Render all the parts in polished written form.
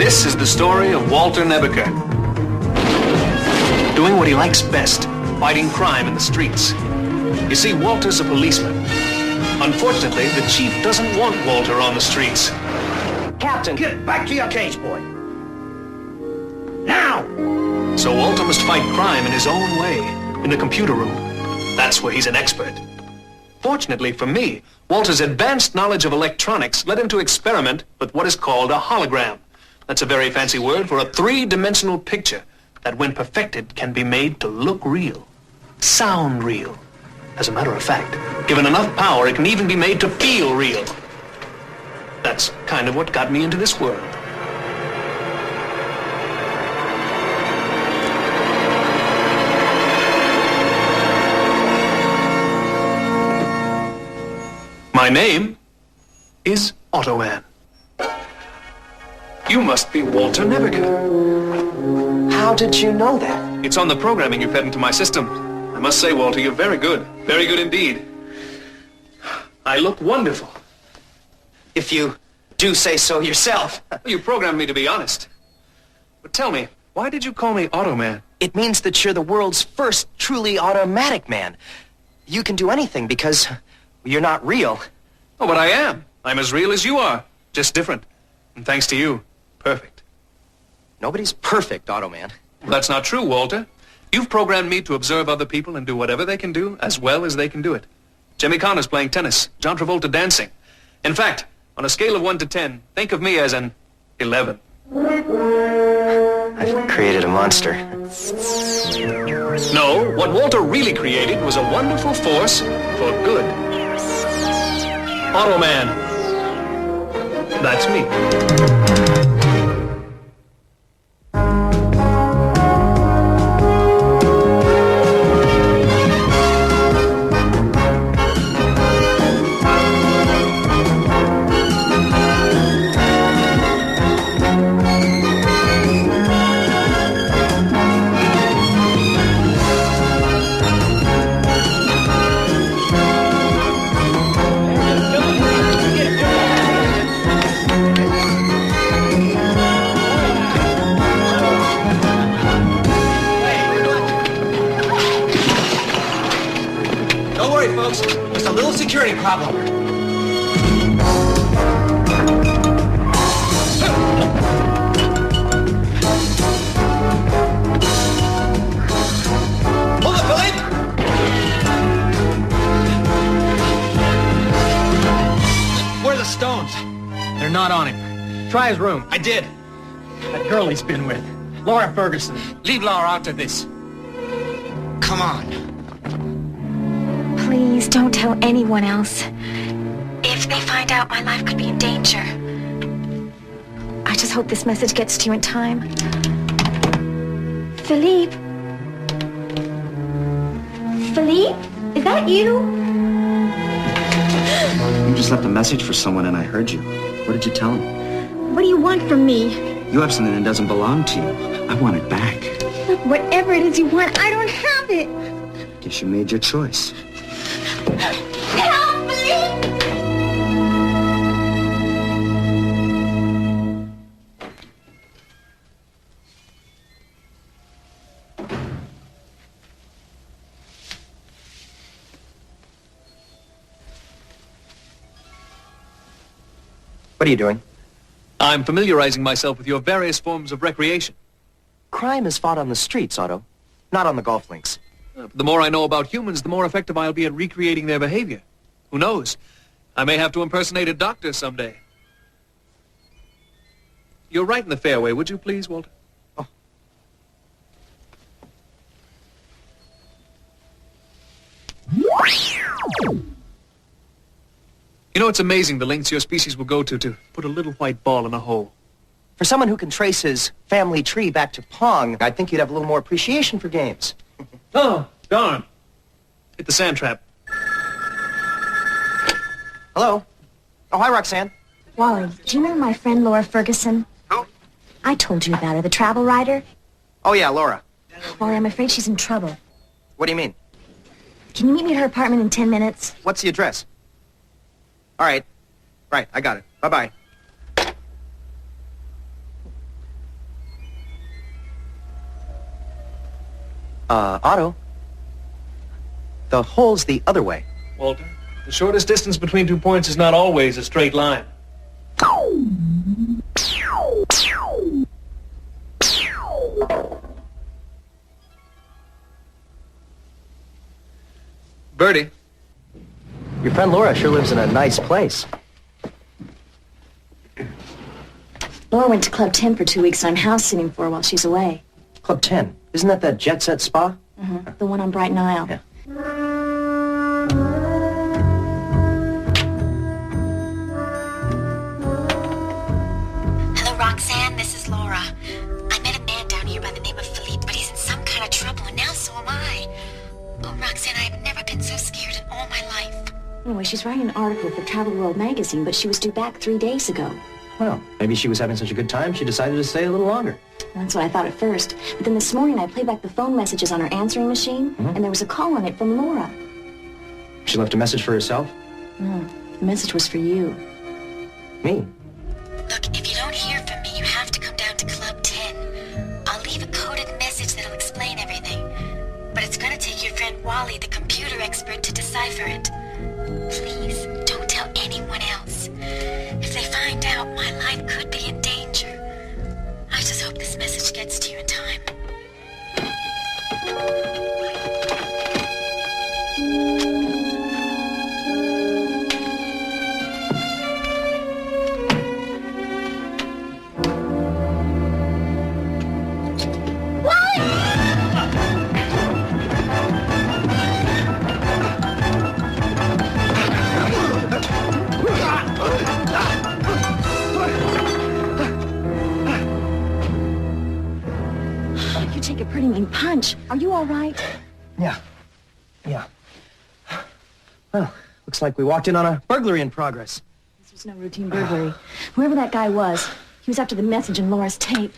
This is the story of Walter Nebeker. Doing what he likes best, fighting crime in the streets. You see, Walter's a policeman. Unfortunately, the chief doesn't want Walter on the streets. Captain, get back to your cage, boy. Now! So Walter must fight crime in his own way, in the computer room. That's where he's an expert. Fortunately for me, Walter's advanced knowledge of electronics led him to experiment with what is called a hologram. That's a very fancy word for a three-dimensional picture that, when perfected, can be made to look real, sound real. As a matter of fact, given enough power, it can even be made to feel real. That's kind of what got me into this world. My name is Automan. You must be Walter Nebeker. How did you know that? It's on the programming you fed into my system. I must say, Walter, you're very good. Very good indeed. I look wonderful. If you do say so yourself. You programmed me to be honest. But tell me, why did you call me Automan? It means that you're the world's first truly automatic man. You can do anything because you're not real. Oh, but I am. I'm as real as you are, just different. And thanks to you, perfect. Nobody's perfect, Automan. Well, that's not true, Walter. You've programmed me to observe other people and do whatever they can do as well as they can do it. Jimmy Connor's playing tennis, John Travolta dancing. In fact, on a scale of 1 to 10, think of me as an 11. I've created a monster. No, what Walter really created was a wonderful force for good. Automan. That's me. Just a little security problem. Pull it, Philippe! Where are the stones? They're not on him. Try his room. I did. That girl he's been with, Laura Ferguson. Leave Laura out of this. Come on. Please don't tell anyone else. If they find out, my life could be in danger. I just hope this message gets to you in time. Philippe? Philippe? Is that you? You just left a message for someone and I heard you. What did you tell him? What do you want from me? You have something that doesn't belong to you. I want it back. Look, whatever it is you want, I don't have it. Guess you made your choice. Help me! What are you doing? I'm familiarizing myself with your various forms of recreation. Crime is fought on the streets, Otto, not on the golf links. The more I know about humans, the more effective I'll be at recreating their behavior. Who knows? I may have to impersonate a doctor someday. You're right in the fairway, would you please, Walter? Oh. You know, it's amazing the lengths your species will go to put a little white ball in a hole. For someone who can trace his family tree back to Pong, I'd think you'd have a little more appreciation for games. Oh, darn. Hit the sand trap. Hello? Oh, hi, Roxanne. Wally, do you remember my friend Laura Ferguson? Who? I told you about her, the travel writer. Oh, yeah, Laura. Wally, I'm afraid she's in trouble. What do you mean? Can you meet me at her apartment in 10 minutes? What's the address? All right. Right, I got it. Bye-bye. Otto. The hole's the other way. Walter, the shortest distance between 2 points is not always a straight line. Bertie. Your friend Laura sure lives in a nice place. Laura went to Club 10 for 2 weeks, and I'm house sitting for her while she's away. Club 10. Isn't that that jet set spa? Mm-hmm. The one on Brighton Isle. Yeah. Hello, Roxanne. This is Laura. I met a man down here by the name of Philippe, but he's in some kind of trouble, and now so am I. Oh, Roxanne, I've never been so scared in all my life. Anyway, she's writing an article for Travel World magazine, but she was due back 3 days ago. Well, maybe she was having such a good time, she decided to stay a little longer. That's what I thought at first. But then this morning, I played back the phone messages on her answering machine, and there was a call on it from Laura. She left a message for herself? No, the message was for you. Me? Look, if you don't hear from me, you have to come down to Club 10. I'll leave a coded message that'll explain everything. But it's gonna take your friend Wally, the computer expert, to decipher it. Please, don't tell anyone else. If they find out, my life could be in danger. I just hope this message gets to you in time. You take a pretty mean punch. Are you all right? Yeah. Well, looks like we walked in on a burglary in progress. This was no routine burglary. Whoever that guy was, he was after the message in Laura's tape.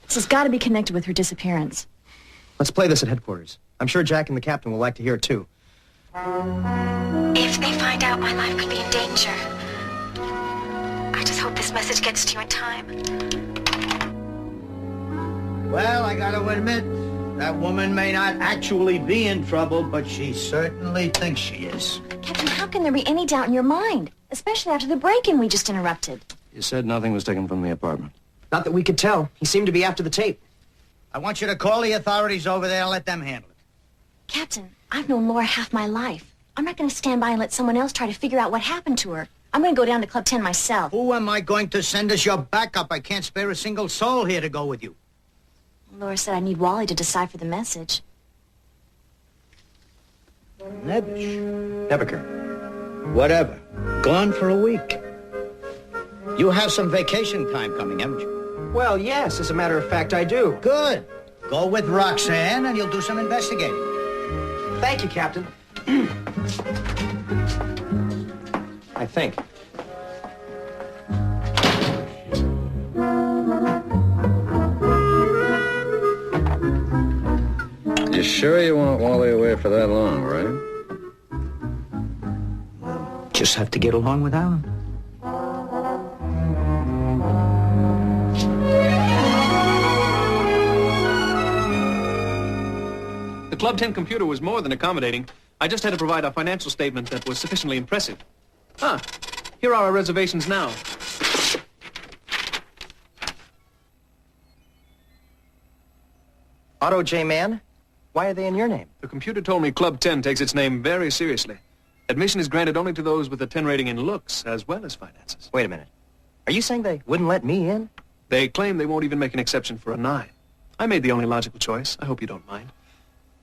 This has got to be connected with her disappearance. Let's play this at headquarters. I'm sure Jack and the captain will like to hear it, too. If they find out, my life could be in danger. I just hope this message gets to you in time. Well, I gotta admit, that woman may not actually be in trouble, but she certainly thinks she is. Captain, how can there be any doubt in your mind? Especially after the break-in we just interrupted. You said nothing was taken from the apartment. Not that we could tell. He seemed to be after the tape. I want you to call the authorities over there and let them handle it. Captain, I've known Laura half my life. I'm not going to stand by and let someone else try to figure out what happened to her. I'm going to go down to Club 10 myself. Who am I going to send as your backup? I can't spare a single soul here to go with you. Laura said I need Wally to decipher the message. Nebuchadnezzar. Whatever. Gone for a week. You have some vacation time coming, haven't you? Well, yes, as a matter of fact, I do. Good. Go with Roxanne and you'll do some investigating. Thank you, Captain. I think. You sure you want Wally away for that long, right? Just have to get along without him. The Club 10 computer was more than accommodating. I just had to provide a financial statement that was sufficiently impressive. Here are our reservations now. Otto J. Mann? Why are they in your name? The computer told me Club 10 takes its name very seriously. Admission is granted only to those with a 10 rating in looks as well as finances. Wait a minute. Are you saying they wouldn't let me in? They claim they won't even make an exception for a 9. I made the only logical choice. I hope you don't mind.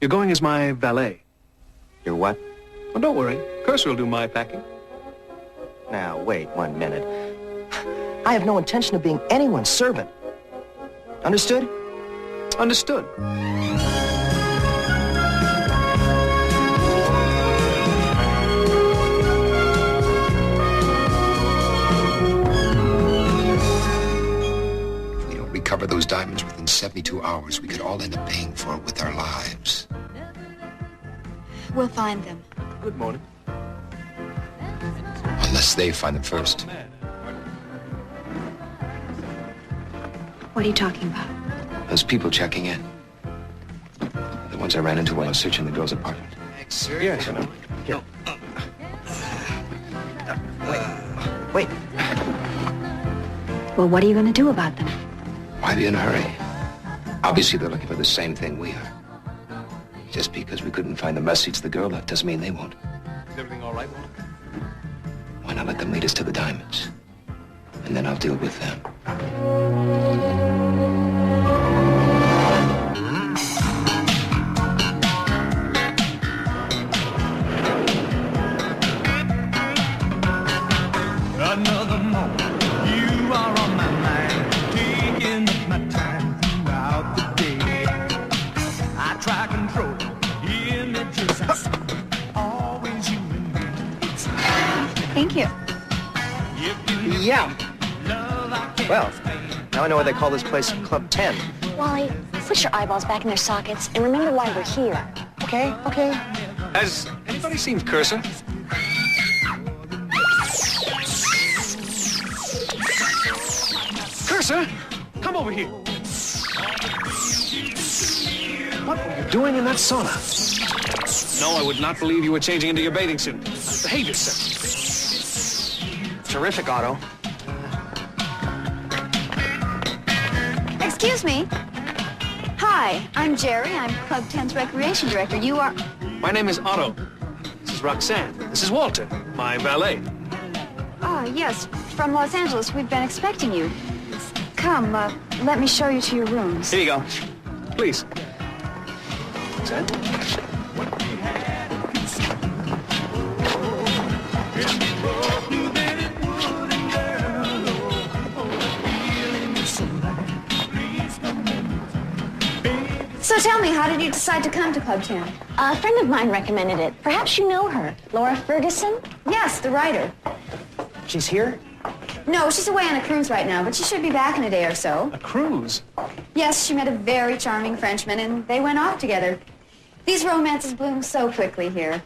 You're going as my valet. You're what? Oh, don't worry. Cursor will do my packing. Now, wait 1 minute. I have no intention of being anyone's servant. Understood? Understood. If we don't recover those diamonds within 72 hours, we could all end up paying for it with our lives. We'll find them. Good morning. Unless they find them first. What are you talking about? Those people checking in. The The ones I ran into while I was searching the girl's apartment. Yes, I know. Here. Wait. Well, what are you going to do about them? Why be in a hurry? Obviously, they're looking for the same thing we are. Just because we couldn't find the message the girl left doesn't mean they won't. Is everything all right, Walter? Why not let them lead us to the diamonds? And then I'll deal with them. Another moment, you are on my mind, taking up my time throughout the day. I try control images I see, always you and me. Thank you. Yeah. Well, now I know why they call this place Club 10. Wally, put your eyeballs back in their sockets and remember why we're here. Okay. Has anybody seen Cursor? Cursor, come over here. What were you doing in that sauna? No, I would not believe you were changing into your bathing suit. Behave yourself. Terrific, Otto. Excuse me. Hi, I'm Jerry. I'm Club 10's recreation director. You are... My name is Otto. This is Roxanne. This is Walter, my valet. Ah, yes, from Los Angeles. We've been expecting you. Come, let me show you to your rooms. Here you go. Please. Roxanne? So tell me, how did you decide to come to Club 10? A friend of mine recommended it. Perhaps you know her. Laura Ferguson? Yes, the writer. She's here? No, she's away on a cruise right now, but she should be back in a day or so. A cruise? Yes, she met a very charming Frenchman, and they went off together. These romances bloom so quickly here.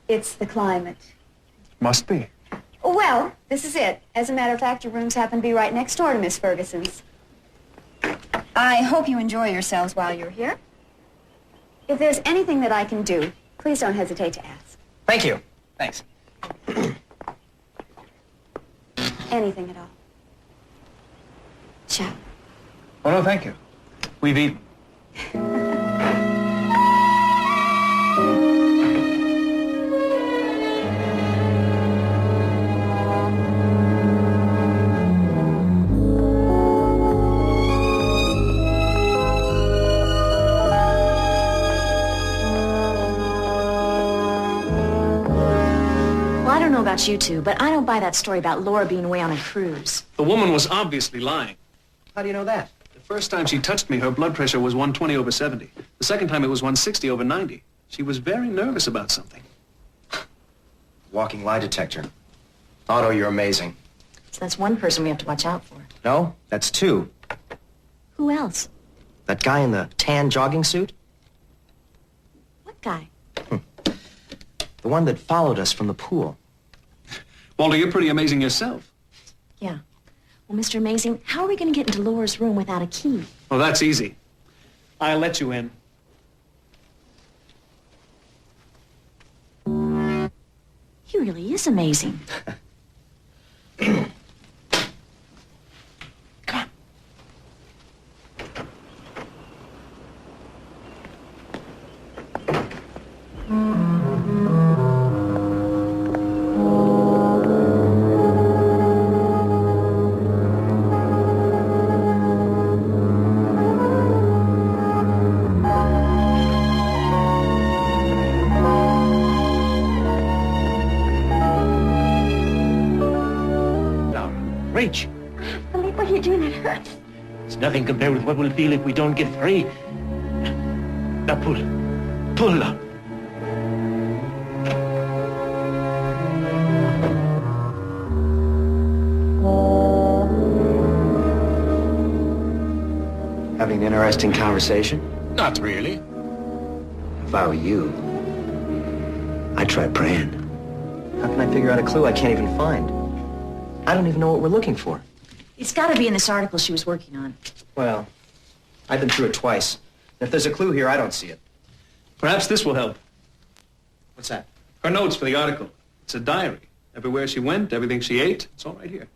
It's the climate. Must be. Well, this is it. As a matter of fact, your rooms happen to be right next door to Miss Ferguson's. I hope you enjoy yourselves while you're here. If there's anything that I can do, please don't hesitate to ask. Thank you. Thanks. Anything at all. Ciao. Oh, no, thank you. We've eaten. About you two, but I don't buy that story about Laura being away on a cruise. The woman was obviously lying. How do you know that? The first time she touched me, her blood pressure was 120/70. The second time it was 160/90. She was very nervous about something. Walking lie detector. Otto, you're amazing. So that's one person we have to watch out for. No, that's two. Who else? That guy in the tan jogging suit? What guy? The one that followed us from the pool. Walter, you're pretty amazing yourself. Yeah. Well, Mr. Amazing, how are we going to get into Laura's room without a key? Well, that's easy. I'll let you in. He really is amazing. Rach, Philippe, what are you doing? It hurts. it's nothing compared with what we'll feel if we don't get free. Now pull. Pull up. Having an interesting conversation? Not really. If I were you, I'd try praying. How can I figure out a clue I can't even find? I don't even know what we're looking for. It's got to be in this article she was working on. Well, I've been through it twice. And if there's a clue here, I don't see it. Perhaps this will help. What's that? Her notes for the article. It's a diary. Everywhere she went, everything she ate, it's all right here.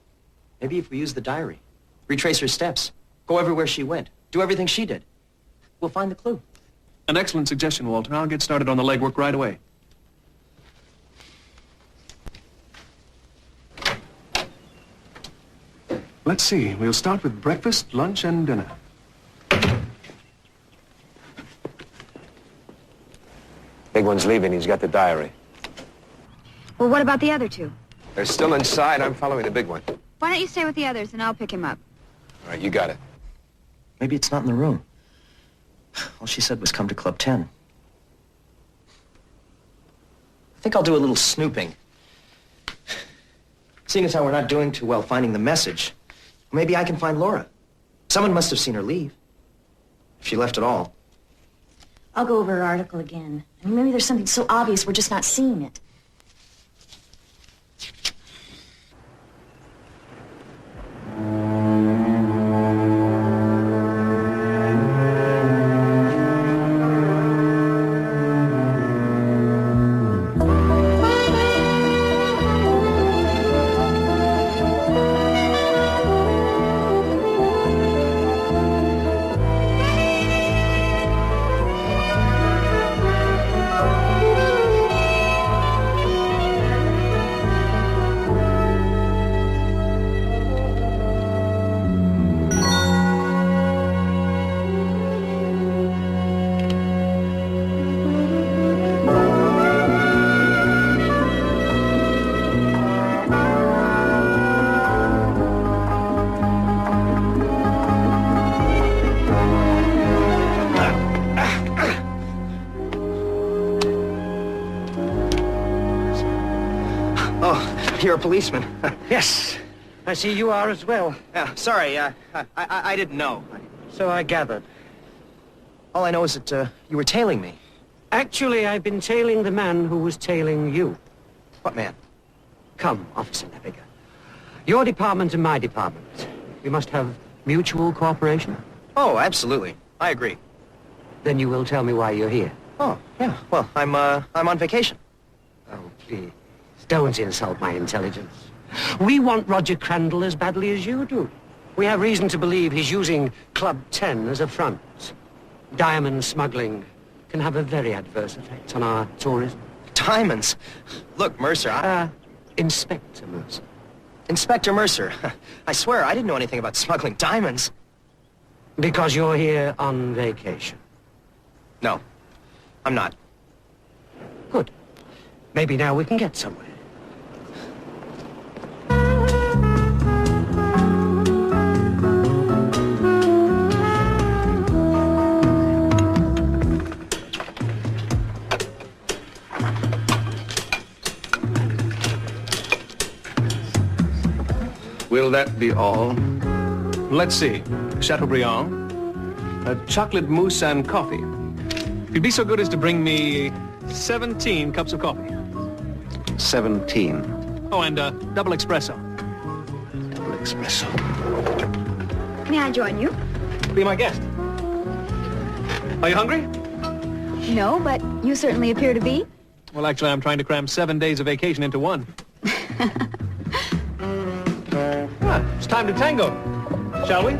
Maybe if we use the diary, retrace her steps, go everywhere she went, do everything she did, we'll find the clue. An excellent suggestion, Walter. I'll get started on the legwork right away. Let's see. We'll start with breakfast, lunch, and dinner. Big one's leaving. He's got the diary. Well, what about the other two? They're still inside. I'm following the big one. Why don't you stay with the others and I'll pick him up? All right, you got it. Maybe it's not in the room. All she said was come to Club 10. I think I'll do a little snooping. Seeing as how we're not doing too well finding the message, maybe I can find Laura. Someone must have seen her leave. If she left at all. I'll go over her article again. I mean, maybe there's something so obvious we're just not seeing it. You're a policeman. Yes, I see you are as well. Yeah, sorry, I didn't know. So I gathered. All I know is that you were tailing me. Actually, I've been tailing the man who was tailing you. What man? Come, Officer Nebiger. Your department and my department. We must have mutual cooperation. Oh, absolutely. I agree. Then you will tell me why you're here. Oh, yeah. Well, I'm on vacation. Oh, please. Don't insult my intelligence. We want Roger Crandall as badly as you do. We have reason to believe he's using Club 10 as a front. Diamond smuggling can have a very adverse effect on our tourism. Diamonds? Look, Mercer, Inspector Mercer. Inspector Mercer. I swear, I didn't know anything about smuggling diamonds. Because you're here on vacation. No, I'm not. Good. Maybe now we can get somewhere. Will that be all? Let's see. Chateaubriand, a chocolate mousse and coffee. If you'd be so good as to bring me 17 cups of coffee. 17. Oh, and double espresso. Double espresso. May I join you? Be my guest. Are you hungry? No, but you certainly appear to be. Well, actually, I'm trying to cram 7 days of vacation into one. It's time to tango. Shall we?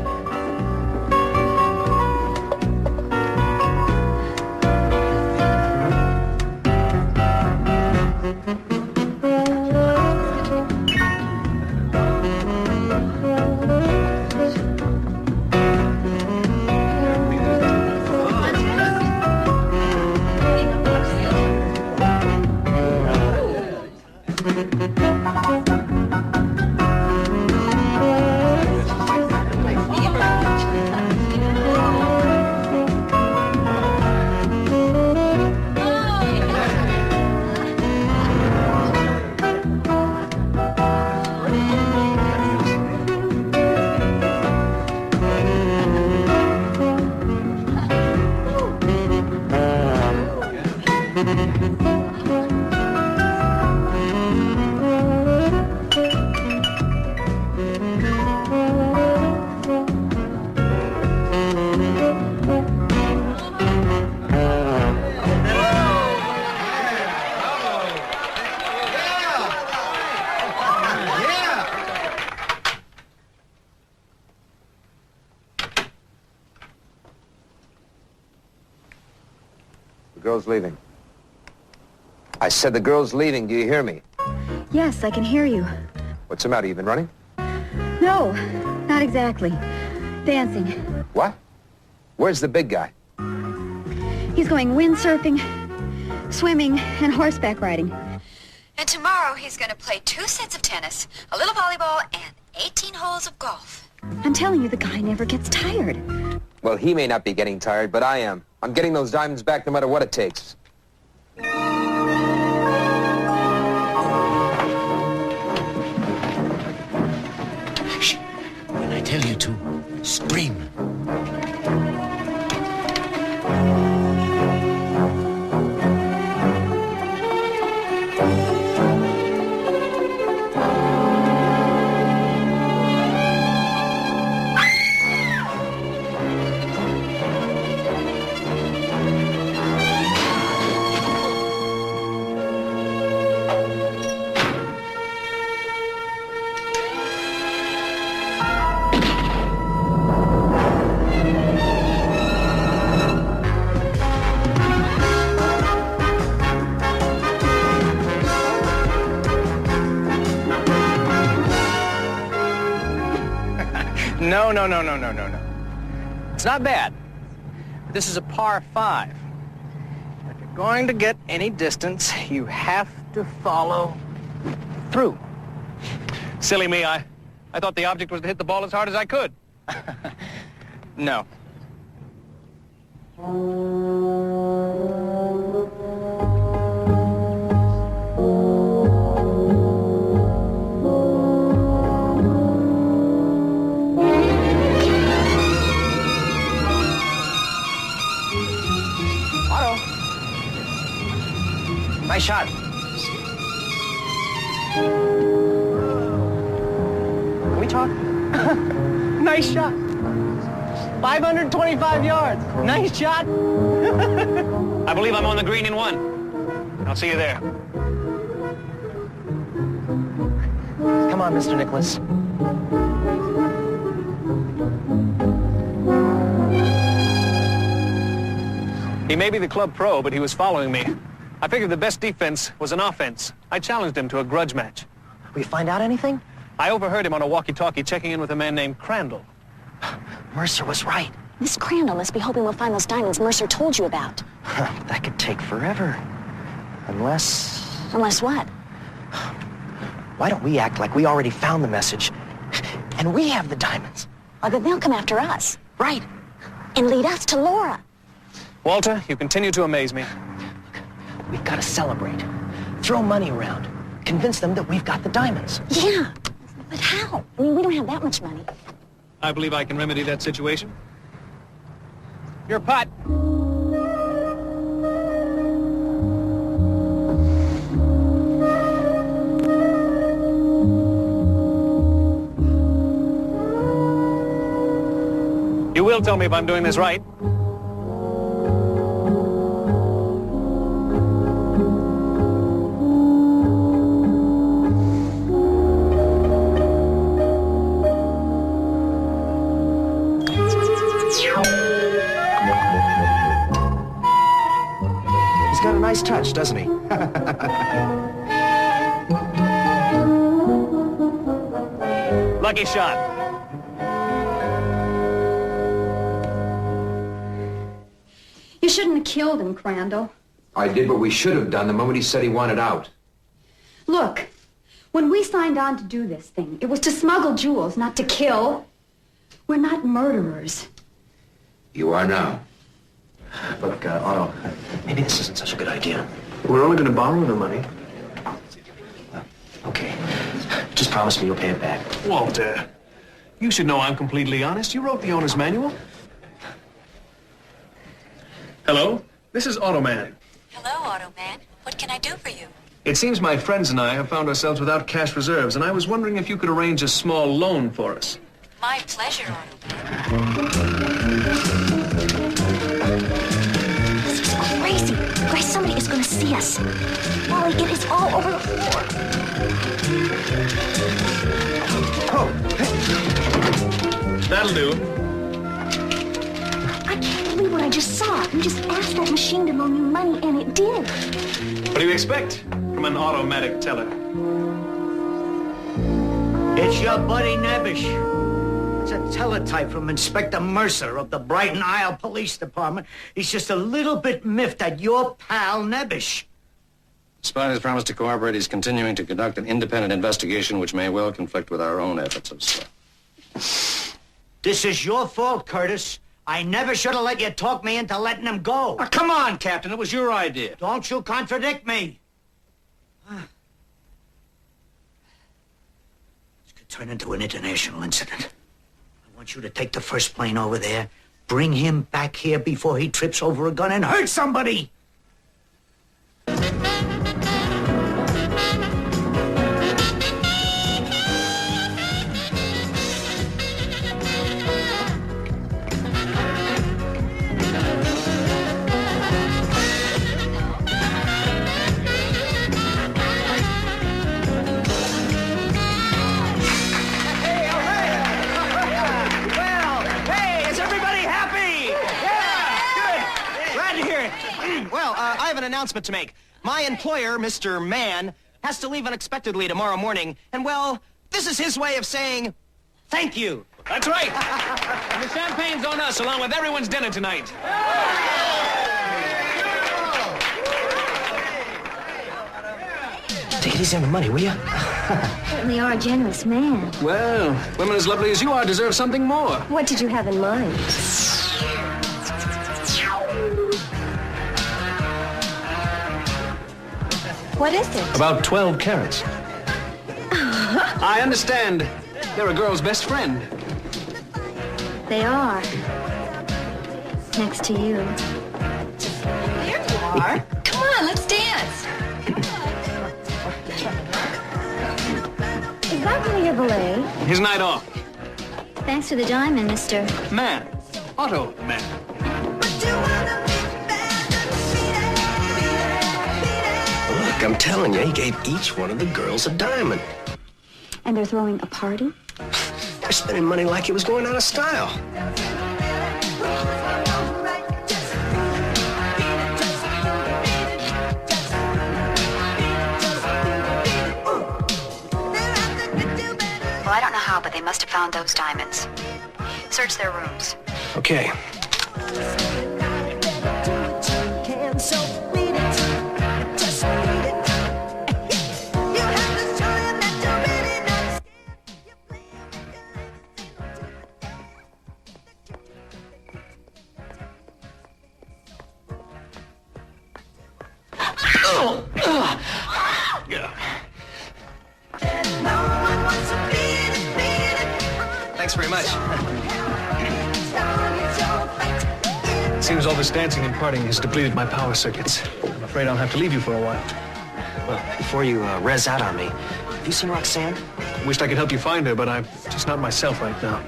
girl's leaving. I said the girl's leaving. Do you hear me? Yes, I can hear you. What's the matter? You been running? No, not exactly. Dancing. What? Where's the big guy? He's going windsurfing, swimming, and horseback riding. And tomorrow he's going to play 2 sets of tennis, a little volleyball, and 18 holes of golf. I'm telling you, the guy never gets tired. Well, he may not be getting tired, but I am. I'm getting those diamonds back no matter what it takes. Shh. When I tell you to, scream. No. It's not bad. This is a par 5. If you're going to get any distance, you have to follow through. Silly me, I thought the object was to hit the ball as hard as I could. No. Nice shot. Can we talk? Nice shot. 525 yards. Nice shot. I believe I'm on the green in 1. I'll see you there. Come on, Mr. Nicholas. He may be the club pro, but he was following me. I figured the best defense was an offense. I challenged him to a grudge match. We find out anything? I overheard him on a walkie-talkie checking in with a man named Crandall. Mercer was right. Miss Crandall must be hoping we'll find those diamonds Mercer told you about. That could take forever. Unless... Unless what? Why don't we act like we already found the message, and we have the diamonds? Oh, then they'll come after us. Right. And lead us to Laura. Walter, you continue to amaze me. We've got to celebrate. Throw money around. Convince them that we've got the diamonds. Yeah, but how? I mean, we don't have that much money. I believe I can remedy that situation. Your putt. You will tell me if I'm doing this right. He's got a nice touch, doesn't he? Lucky shot. You shouldn't have killed him, Crandall. I did what we should have done the moment he said he wanted out. Look, when we signed on to do this thing, it was to smuggle jewels, not to kill. We're not murderers. You are now. Look, Otto, maybe this isn't such a good idea. We're only going to borrow the money. Okay. Just promise me you'll pay it back. Walter, you should know I'm completely honest. You wrote the owner's manual. Hello? This is Automan. Hello, Automan. What can I do for you? It seems my friends and I have found ourselves without cash reserves, and I was wondering if you could arrange a small loan for us. My pleasure, Automan. This is crazy. Guys, somebody is going to see us. Molly, it is all over the floor. That'll do. I can't believe what I just saw. You just asked that machine to loan you money, and it did. What do you expect from an automatic teller? It's your buddy Nebish. It's a teletype from Inspector Mercer of the Brighton Isle Police Department. He's just a little bit miffed at your pal Nebish. Despite his promise to cooperate, he's continuing to conduct an independent investigation which may well conflict with our own efforts of stuff. This is your fault, Curtis. I never should have let you talk me into letting him go. Oh, come on, Captain. It was your idea. Don't you contradict me. This could turn into an international incident. I want you to take the first plane over there, bring him back here before he trips over a gun and hurts somebody. I have an announcement to make. My employer, Mr. Mann, has to leave unexpectedly tomorrow morning, and, well, this is his way of saying thank you. That's right. And the champagne's on us, along with everyone's dinner tonight. Take it easy on the money, will you? Certainly are a generous man. Well, women as lovely as you are deserve something more. What did you have in mind? What is it? About 12 carats. I understand they're a girl's best friend. They are. Next to you. There you are. Come on, let's dance. Is that really your ballet? His night off. Thanks to the diamond, Mr. Man. Otto Man. Look, I'm telling you, he gave each one of the girls a diamond. And they're throwing a party? They're spending money like it was going out of style. Well, I don't know how, but they must have found those diamonds. Search their rooms. Okay. Thanks very much. Seems all this dancing and partying has depleted my power circuits. I'm afraid I'll have to leave you for a while. Well, before you rez out on me, have you seen Roxanne? Wished I could help you find her, but I'm just not myself right now.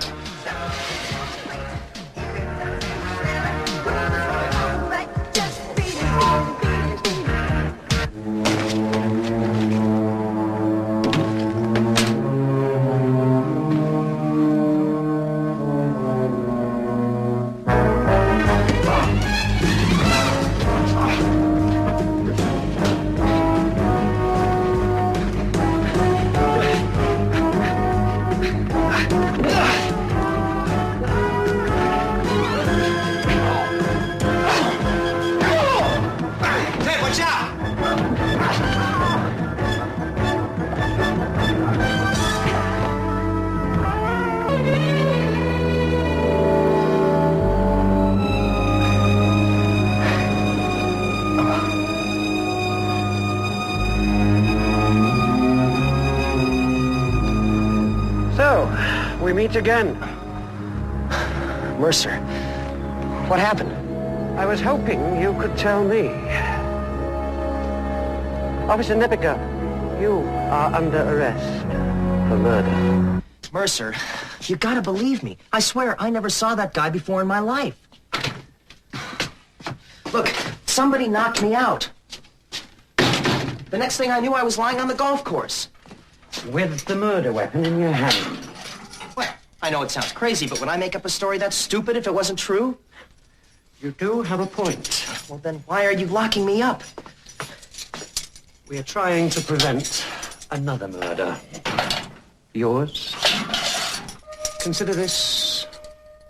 We meet again. Mercer, what happened? I was hoping you could tell me. Officer Nebiger, you are under arrest for murder. Mercer, you gotta believe me. I swear, I never saw that guy before in my life. Look, somebody knocked me out. The next thing I knew, I was lying on the golf course. With the murder weapon in your hand. Well, I know it sounds crazy, but would I make up a story that stupid if it wasn't true? You do have a point. Well, then why are you locking me up? We are trying to prevent another murder. Yours? Consider this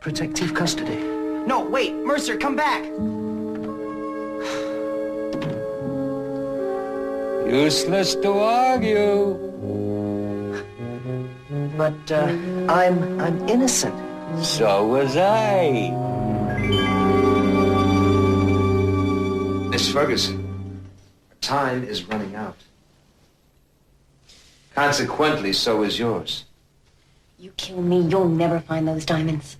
protective custody. No, wait, Mercer, come back. Useless to argue. But, I'm innocent. So was I. Miss Ferguson, time is running out. Consequently, so is yours. You kill me, you'll never find those diamonds.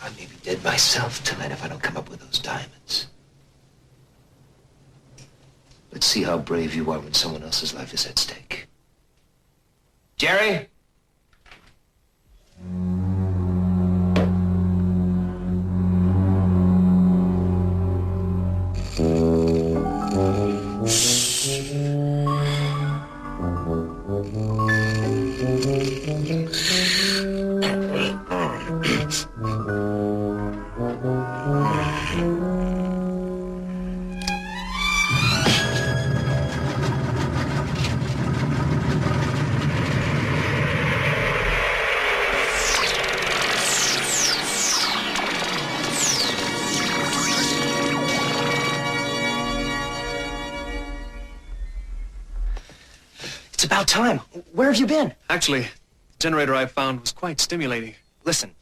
I may be dead myself tonight if I don't come up with those diamonds. Let's see how brave you are when someone else's life is at stake. Jerry? It's about time. Where have you been? Actually, the generator I found was quite stimulating. Listen,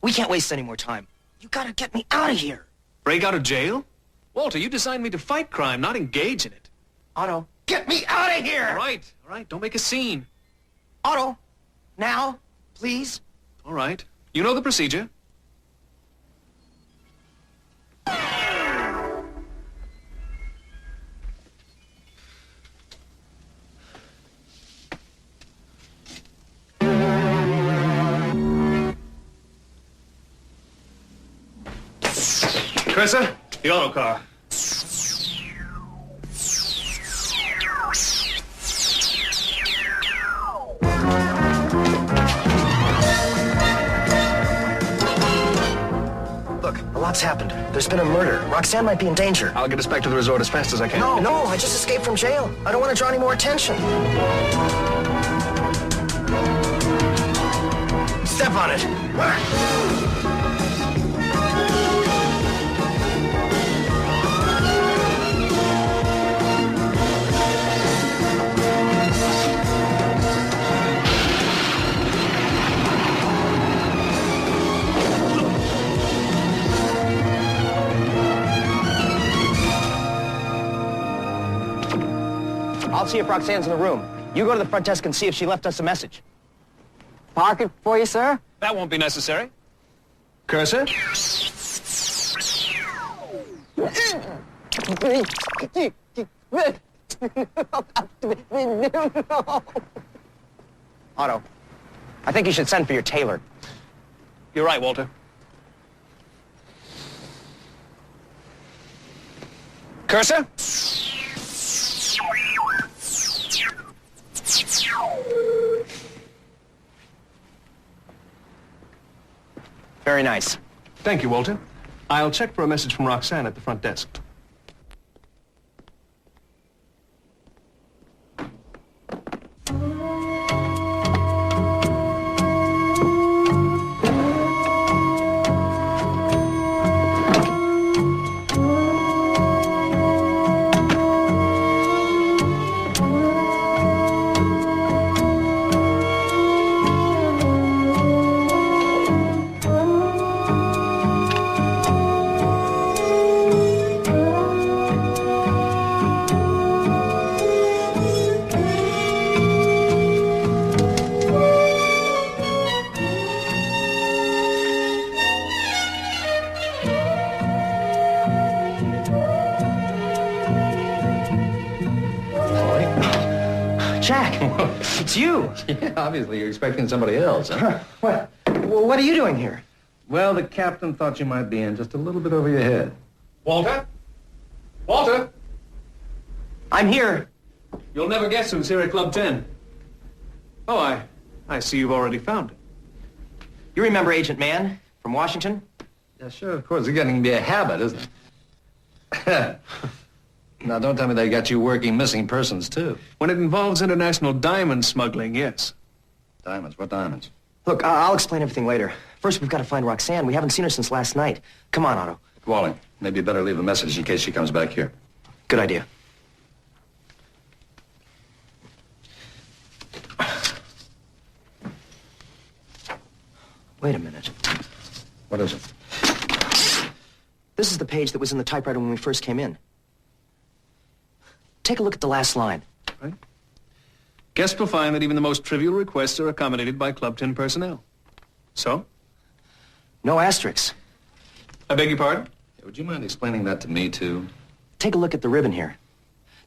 we can't waste any more time. You gotta get me out of here. Break out of jail? Walter, you designed me to fight crime, not engage in it. Otto, get me out of here! All right, don't make a scene. Otto, now, please. All right, you know the procedure. Cressa, the auto car. Look, a lot's happened. There's been a murder. Roxanne might be in danger. I'll get us back to the resort as fast as I can. No, I just escaped from jail. I don't want to draw any more attention. Step on it. I'll see if Roxanne's in the room. You go to the front desk and see if she left us a message. Park it for you, sir? That won't be necessary. Cursor? Otto, I think you should send for your tailor. You're right, Walter. Cursor? Very nice. Thank you, Walter. I'll check for a message from Roxanne at the front desk. Jack, it's you. Yeah, obviously you're expecting somebody else, huh? What are you doing here? Well, the captain thought you might be in just a little bit over your head. Walter? Walter? I'm here. You'll never guess who's here at Club 10. Oh, I see you've already found it. You remember Agent Mann from Washington? Yeah, sure, of course. It's getting to be a habit, isn't it? Now, don't tell me they got you working missing persons, too. When it involves international diamond smuggling, yes. Diamonds? What diamonds? Look, I'll explain everything later. First, we've got to find Roxanne. We haven't seen her since last night. Come on, Otto. Wally, maybe you better leave a message in case she comes back here. Good idea. Wait a minute. What is it? This is the page that was in the typewriter when we first came in. Take a look at the last line. Right. Guest will find that even the most trivial requests are accommodated by Club 10 personnel. So? No asterisks. I beg your pardon? Yeah, would you mind explaining that to me, too? Take a look at the ribbon here.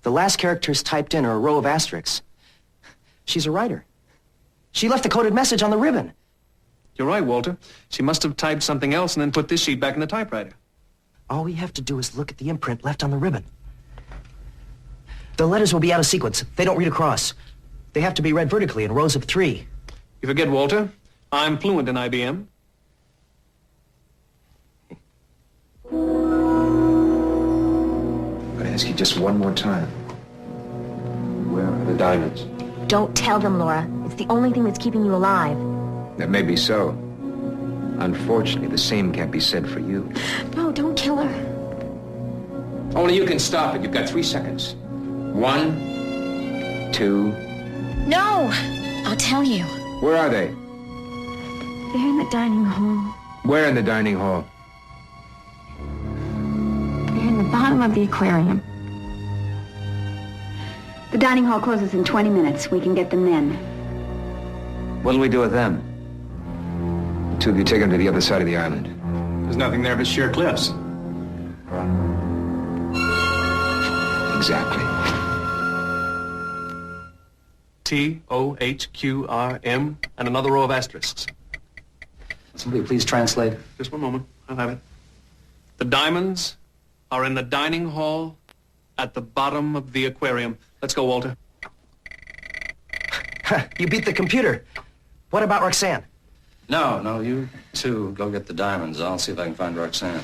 The last characters typed in are a row of asterisks. She's a writer. She left a coded message on the ribbon. You're right, Walter. She must have typed something else and then put this sheet back in the typewriter. All we have to do is look at the imprint left on the ribbon. The letters will be out of sequence. They don't read across. They have to be read vertically in rows of 3. You forget, Walter, I'm fluent in IBM. I'm gonna ask you just one more time. Where are the diamonds? Don't tell them, Laura. It's the only thing that's keeping you alive. That may be so. Unfortunately, the same can't be said for you. No, don't kill her. Only you can stop it. You've got 3 seconds. 1, 2. No! I'll tell you. Where are they? They're in the dining hall. Where in the dining hall? They're in the bottom of the aquarium. The dining hall closes in 20 minutes. We can get them then. What'll we do with them? The 2 of you take them to the other side of the island. There's nothing there but sheer cliffs. Exactly. TOHQRM and another row of asterisks. Somebody please translate. Just one moment. I'll have it. The diamonds are in the dining hall at the bottom of the aquarium. Let's go, Walter. You beat the computer. What about Roxanne? No, you two go get the diamonds. I'll see if I can find Roxanne.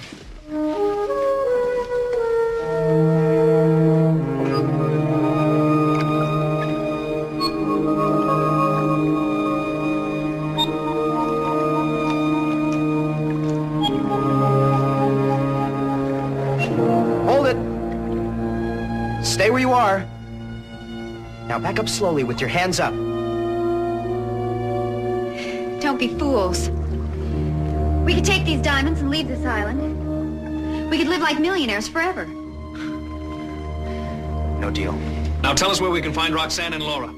Hold it. Stay where you are. Now back up slowly with your hands up. Don't be fools. We could take these diamonds and leave this island. We could live like millionaires forever. No deal. Now tell us where we can find Roxanne and Laura.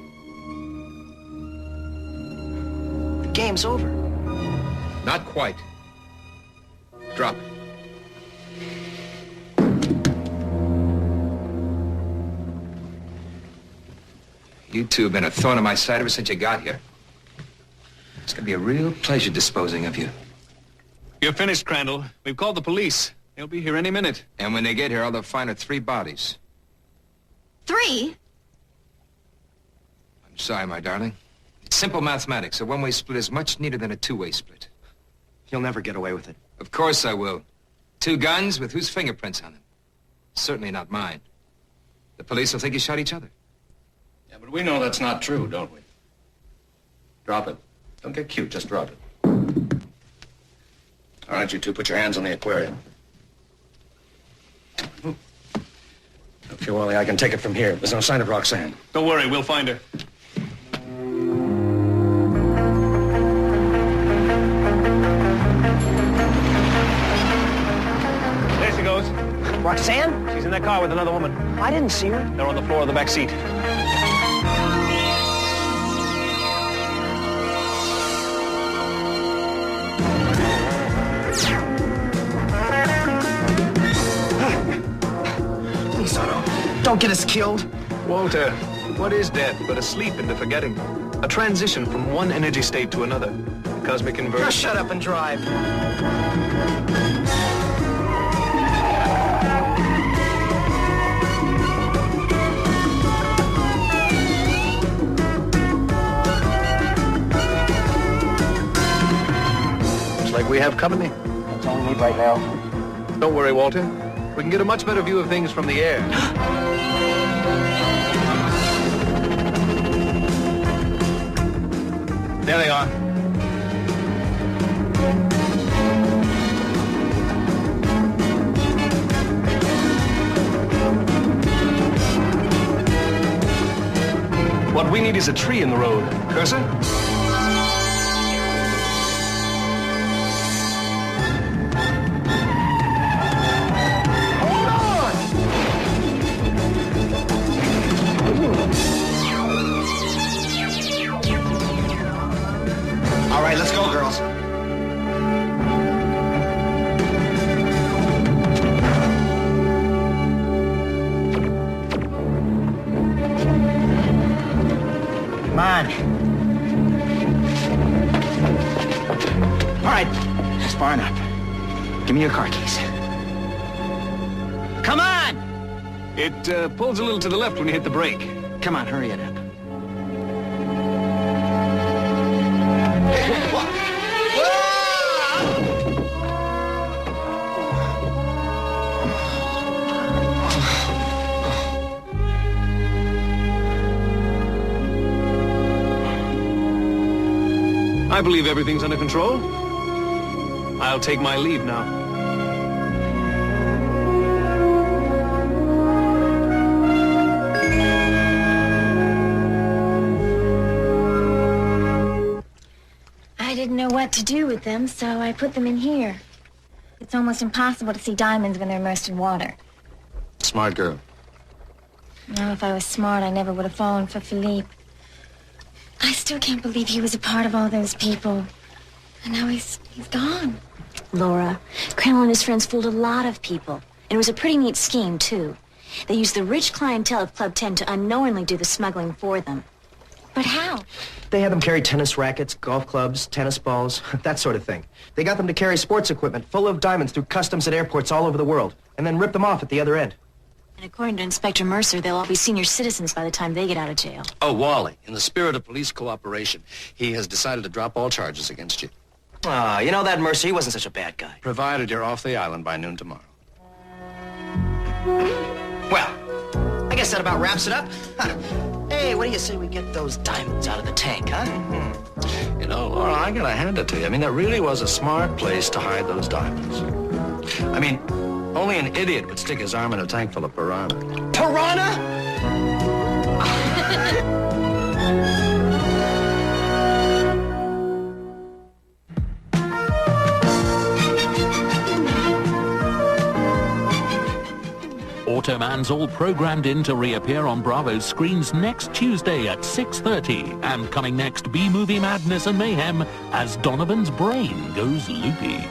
The game's over. Not quite. Drop. You two have been a thorn in my side ever since you got here. It's gonna be a real pleasure disposing of you. You're finished, Crandall. We've called the police. They'll be here any minute. And when they get here, all they'll find are 3 bodies. 3? I'm sorry, my darling. It's simple mathematics. A one-way split is much neater than a two-way split. You'll never get away with it. Of course I will. 2 guns with whose fingerprints on them? Certainly not mine. The police will think you shot each other. Yeah, but we know that's not true, don't we? Drop it. Don't get cute, just drop it. All right, you two, put your hands on the aquarium. Okay, Wally, I can take it from here. There's no sign of Roxanne. Don't worry, we'll find her. There she goes. Roxanne? She's in that car with another woman. I didn't see her. They're on the floor of the back seat. Please, Otto. Don't get us killed. Walter, what is death but a sleep into forgetting? A transition from one energy state to another. Cosmic inversion. Just shut up and drive. Looks like we have company. That's all we need right now. Don't worry, Walter. We can get a much better view of things from the air. There they are. What we need is a tree in the road. Cursor? All right, let's go, girls. Come on. All right, that's far enough. Give me your car keys. Come on! It pulls a little to the left when you hit the brake. Come on, hurry it up. I believe everything's under control. I'll take my leave now. I didn't know what to do with them, so I put them in here. It's almost impossible to see diamonds when they're immersed in water. Smart girl. Now, if I was smart, I never would have fallen for Philippe. I still can't believe he was a part of all those people. And now he's gone. Laura, Crandall and his friends fooled a lot of people. And it was a pretty neat scheme, too. They used the rich clientele of Club 10 to unknowingly do the smuggling for them. But how? They had them carry tennis rackets, golf clubs, tennis balls, that sort of thing. They got them to carry sports equipment full of diamonds through customs at airports all over the world, and then rip them off at the other end. And according to Inspector Mercer, they'll all be senior citizens by the time they get out of jail. Oh, Wally, in the spirit of police cooperation, he has decided to drop all charges against you. Ah, you know that, Mercer, he wasn't such a bad guy. Provided you're off the island by noon tomorrow. Well, I guess that about wraps it up. Huh. Hey, what do you say we get those diamonds out of the tank, huh? You know, Laura, I gotta hand it to you. I mean, that really was a smart place to hide those diamonds. I mean, only an idiot would stick his arm in a tank full of piranha. Piranha? Automan's all programmed in to reappear on Bravo's screens next Tuesday at 6:30. And coming next, B-movie madness and mayhem as Donovan's brain goes loopy.